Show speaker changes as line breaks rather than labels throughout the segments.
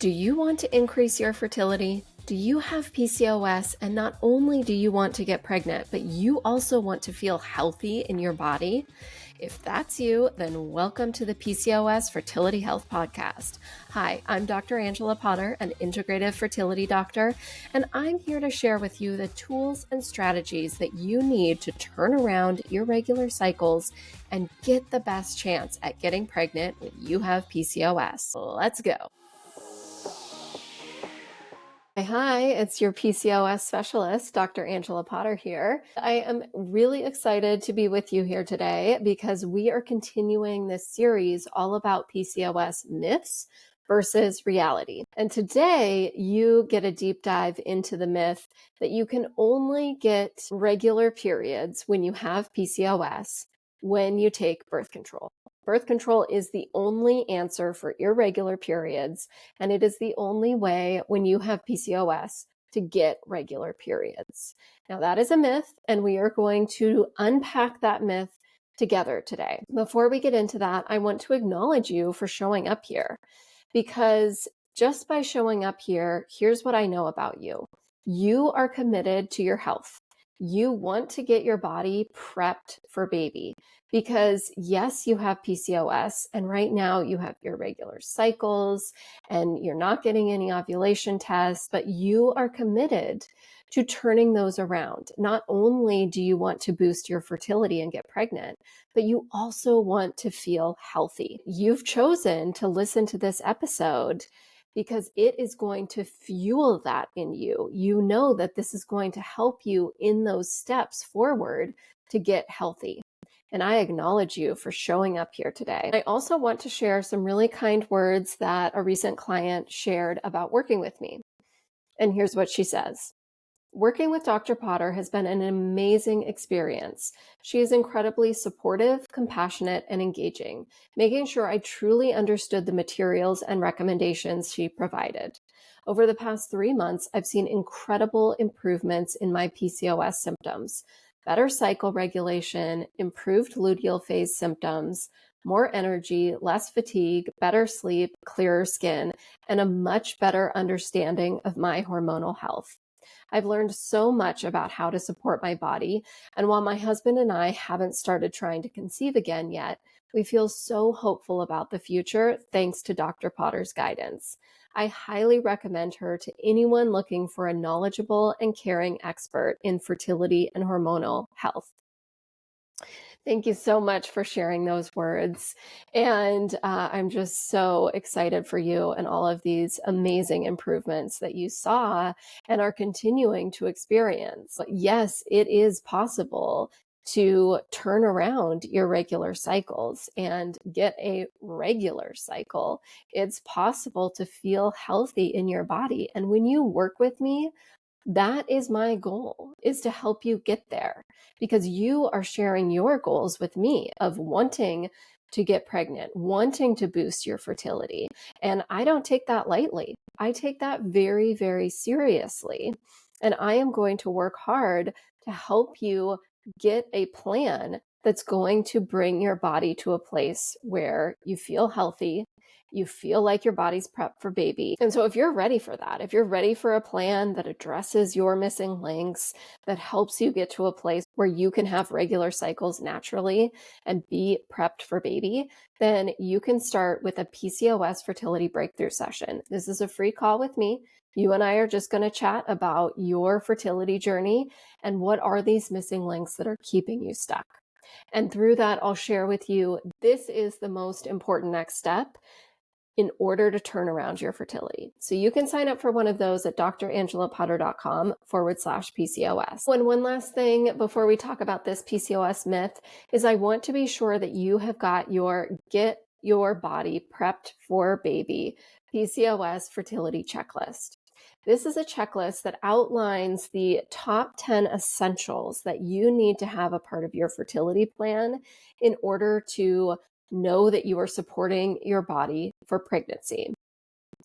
Do you want to increase your fertility? Do you have PCOS, and not only do you want to get pregnant, but you also want to feel healthy in your body? If that's you, then welcome to the PCOS Fertility Health Podcast. Hi, I'm Dr. Angela Potter, an integrative fertility doctor, and I'm here to share with you the tools and strategies that you need to turn around irregular cycles and get the best chance at getting pregnant when you have PCOS. Let's go. Hi, it's your PCOS specialist, Dr. Angela Potter here. I am really excited to be with you here today because we are continuing this series all about PCOS myths versus reality. And today you get a deep dive into the myth that you can only get regular periods when you have PCOS when you take birth control. Birth control is the only answer for irregular periods, and it is the only way when you have PCOS to get regular periods. Now, that is a myth, and we are going to unpack that myth together today. Before we get into that, I want to acknowledge you for showing up here, because just by showing up here, here's what I know about you. You are committed to your health. You want to get your body prepped for baby because yes, you have PCOS and right now you have irregular cycles and you're not getting any ovulation tests, but you are committed to turning those around. Not only do you want to boost your fertility and get pregnant, but you also want to feel healthy. You've chosen to listen to this episode because it is going to fuel that in you. You know that this is going to help you in those steps forward to get healthy. And I acknowledge you for showing up here today. I also want to share some really kind words that a recent client shared about working with me. And here's what she says. Working with Dr. Potter has been an amazing experience. She is incredibly supportive, compassionate, and engaging, making sure I truly understood the materials and recommendations she provided. Over the past 3 months, I've seen incredible improvements in my PCOS symptoms, better cycle regulation, improved luteal phase symptoms, more energy, less fatigue, better sleep, clearer skin, and a much better understanding of my hormonal health. I've learned so much about how to support my body, and while my husband and I haven't started trying to conceive again yet, we feel so hopeful about the future thanks to Dr. Potter's guidance. I highly recommend her to anyone looking for a knowledgeable and caring expert in fertility and hormonal health. Thank you so much for sharing those words. And I'm just so excited for you and all of these amazing improvements that you saw and are continuing to experience. Yes, it is possible to turn around irregular cycles and get a regular cycle. It's possible to feel healthy in your body. And when you work with me, that is my goal, is to help you get there because you are sharing your goals with me of wanting to get pregnant, wanting to boost your fertility. And I don't take that lightly. I take that very, very seriously. And I am going to work hard to help you get a plan that's going to bring your body to a place where you feel healthy, you feel like your body's prepped for baby. And so if you're ready for that, if you're ready for a plan that addresses your missing links, that helps you get to a place where you can have regular cycles naturally and be prepped for baby, then you can start with a PCOS fertility breakthrough session. This is a free call with me. You and I are just going to chat about your fertility journey and what are these missing links that are keeping you stuck. And through that, I'll share with you, this is the most important next step in order to turn around your fertility. So you can sign up for one of those at drangelapotter.com/PCOS. And one last thing before we talk about this PCOS myth is I want to be sure that you have got your Get Your Body Prepped for Baby PCOS fertility checklist. This is a checklist that outlines the top 10 essentials that you need to have a part of your fertility plan in order to know that you are supporting your body for pregnancy.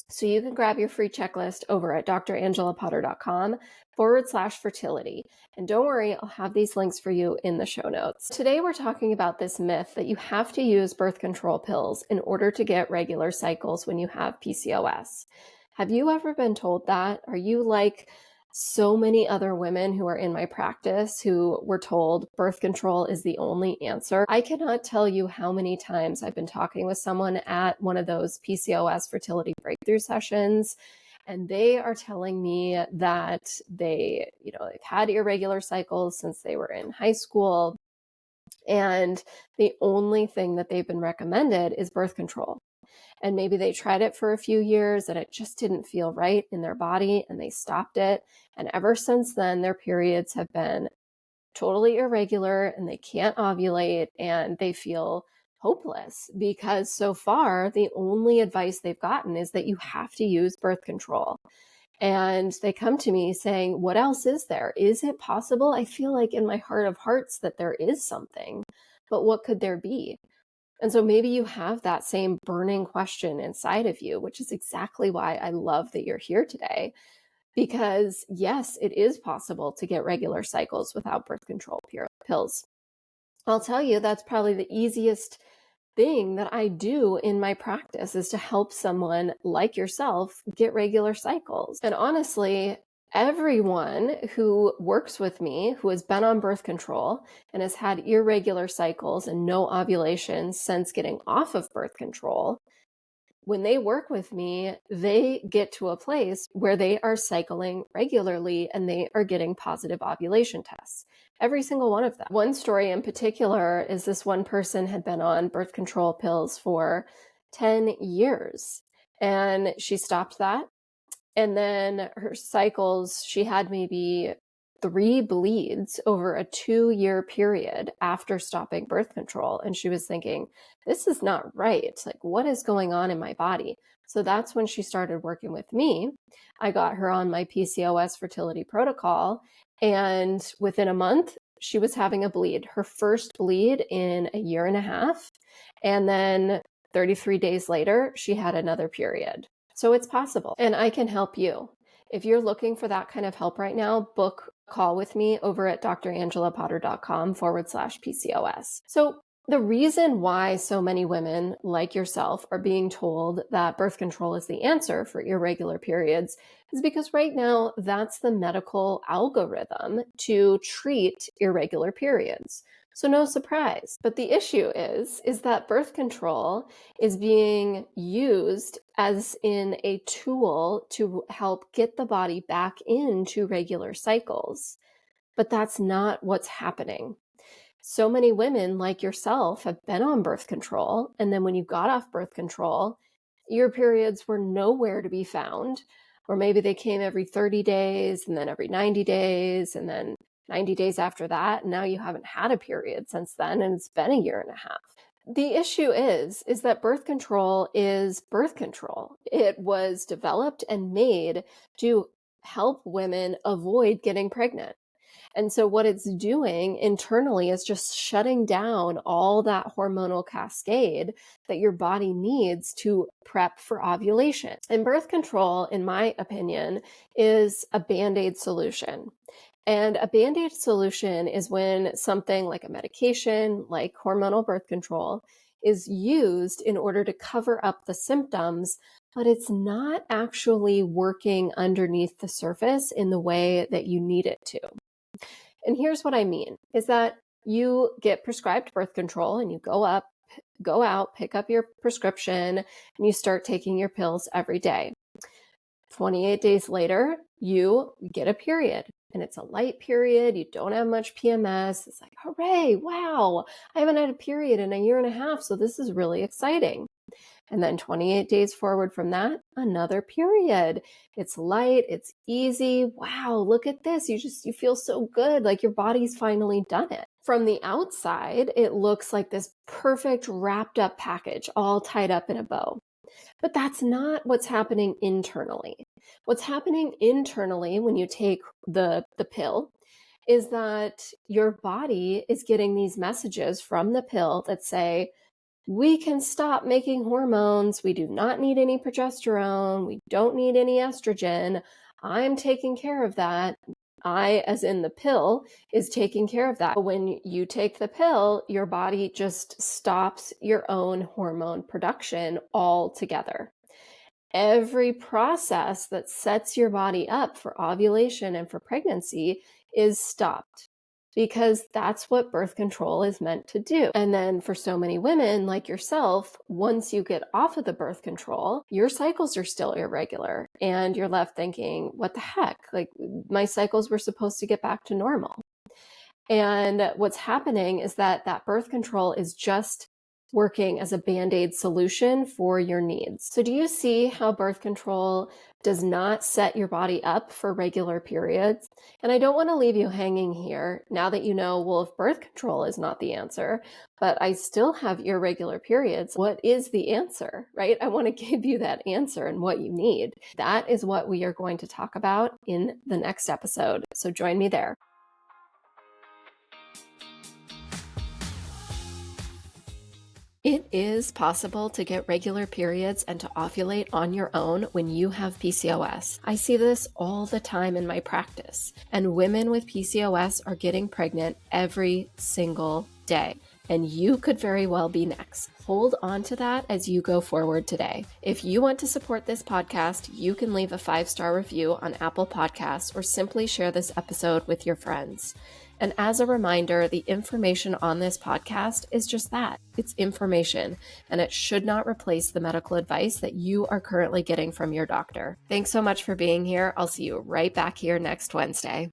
So you can grab your free checklist over at drangelapotter.com/fertility. And don't worry, I'll have these links for you in the show notes. Today, we're talking about this myth that you have to use birth control pills in order to get regular cycles when you have PCOS. Have you ever been told that? Are you like so many other women who are in my practice who were told birth control is the only answer? I cannot tell you how many times I've been talking with someone at one of those PCOS fertility breakthrough sessions, and they are telling me that they've had irregular cycles since they were in high school, and the only thing that they've been recommended is birth control. And maybe they tried it for a few years and it just didn't feel right in their body and they stopped it. And ever since then, their periods have been totally irregular and they can't ovulate and they feel hopeless because so far the only advice they've gotten is that you have to use birth control. And they come to me saying, what else is there? Is it possible? I feel like in my heart of hearts that there is something, but what could there be? And so maybe you have that same burning question inside of you, which is exactly why I love that you're here today. Because yes, it is possible to get regular cycles without birth control pills. I'll tell you, that's probably the easiest thing that I do in my practice is to help someone like yourself get regular cycles. And honestly, everyone who works with me who has been on birth control and has had irregular cycles and no ovulation since getting off of birth control, when they work with me, they get to a place where they are cycling regularly and they are getting positive ovulation tests. Every single one of them. One story in particular is this one person had been on birth control pills for 10 years and she stopped that. And then her cycles, she had maybe 3 bleeds over a 2-year period after stopping birth control. And she was thinking, this is not right. Like, what is going on in my body? So that's when she started working with me. I got her on my PCOS fertility protocol. And within a month, she was having a bleed, her first bleed in a year and a half. And then 33 days later, she had another period. So it's possible. And I can help you. If you're looking for that kind of help right now, book a call with me over at drangelapotter.com/PCOS. So the reason why so many women like yourself are being told that birth control is the answer for irregular periods is because right now that's the medical algorithm to treat irregular periods. So no surprise. But the issue is that birth control is being used as in a tool to help get the body back into regular cycles. But that's not what's happening. So many women like yourself have been on birth control, and then when you got off birth control, your periods were nowhere to be found, or maybe they came every 30 days and then every 90 days and then 90 days after that, and now you haven't had a period since then, and it's been a year and a half. The issue is that birth control is birth control. It was developed and made to help women avoid getting pregnant. And so what it's doing internally is just shutting down all that hormonal cascade that your body needs to prep for ovulation. And birth control, in my opinion, is a Band-Aid solution. And a Band-Aid solution is when something like a medication, like hormonal birth control, is used in order to cover up the symptoms, but it's not actually working underneath the surface in the way that you need it to. And here's what I mean, is that you get prescribed birth control and you go out, pick up your prescription, and you start taking your pills every day. 28 days later, you get a period. And it's a light period. You don't have much PMS. It's like, hooray, wow, I haven't had a period in a year and a half, so this is really exciting. And then 28 days forward from that, another period. It's light, it's easy. Wow, look at this. You feel so good, like your body's finally done it. From the outside, it looks like this perfect wrapped up package, all tied up in a bow. But that's not what's happening internally. What's happening internally when you take the pill is that your body is getting these messages from the pill that say, we can stop making hormones. We do not need any progesterone. We don't need any estrogen. I'm taking care of that. I, as in the pill, is taking care of that. When you take the pill, your body just stops your own hormone production altogether. Every process that sets your body up for ovulation and for pregnancy is stopped, because that's what birth control is meant to do. And then for so many women like yourself, once you get off of the birth control, your cycles are still irregular and you're left thinking, what the heck? Like, my cycles were supposed to get back to normal. And what's happening is that that birth control is just working as a Band-Aid solution for your needs. So do you see how birth control does not set your body up for regular periods? And I don't want to leave you hanging here now that you know, well, if birth control is not the answer, but I still have irregular periods, what is the answer, right? I want to give you that answer and what you need. That is what we are going to talk about in the next episode. So join me there. It is possible to get regular periods and to ovulate on your own when you have PCOS. I see this all the time in my practice, and women with PCOS are getting pregnant every single day. And you could very well be next. Hold on to that as you go forward today. If you want to support this podcast, you can leave a 5-star review on Apple Podcasts or simply share this episode with your friends. And as a reminder, the information on this podcast is just that. It's information, and it should not replace the medical advice that you are currently getting from your doctor. Thanks so much for being here. I'll see you right back here next Wednesday.